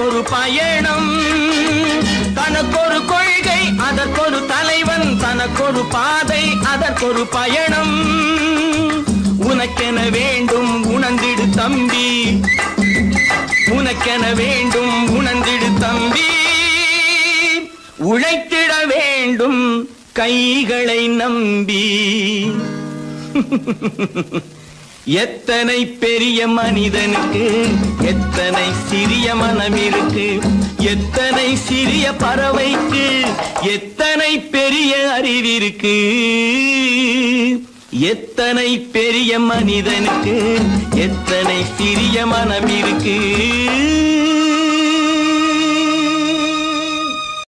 அதற்கொரு பயணம், தனக்கொரு கொள்கை, அதற்கொரு தலைவன், தனக்கொரு பாதை, அதற்கொரு பயணம். உனக்கென வேண்டும் உணர்ந்திடு தம்பி, உனக்கென வேண்டும் உணர்ந்திடு தம்பி. உழைத்திட வேண்டும் கைகளை நம்பி. எத்தனை பெரிய மனிதனுக்கு எத்தனை சிறிய மனம் இருக்கு, எத்தனை சிறிய பறவைக்கு எத்தனை பெரிய அறிவிருக்கு. எத்தனை பெரிய மனிதனுக்கு எத்தனை சிறிய மனம் இருக்கு.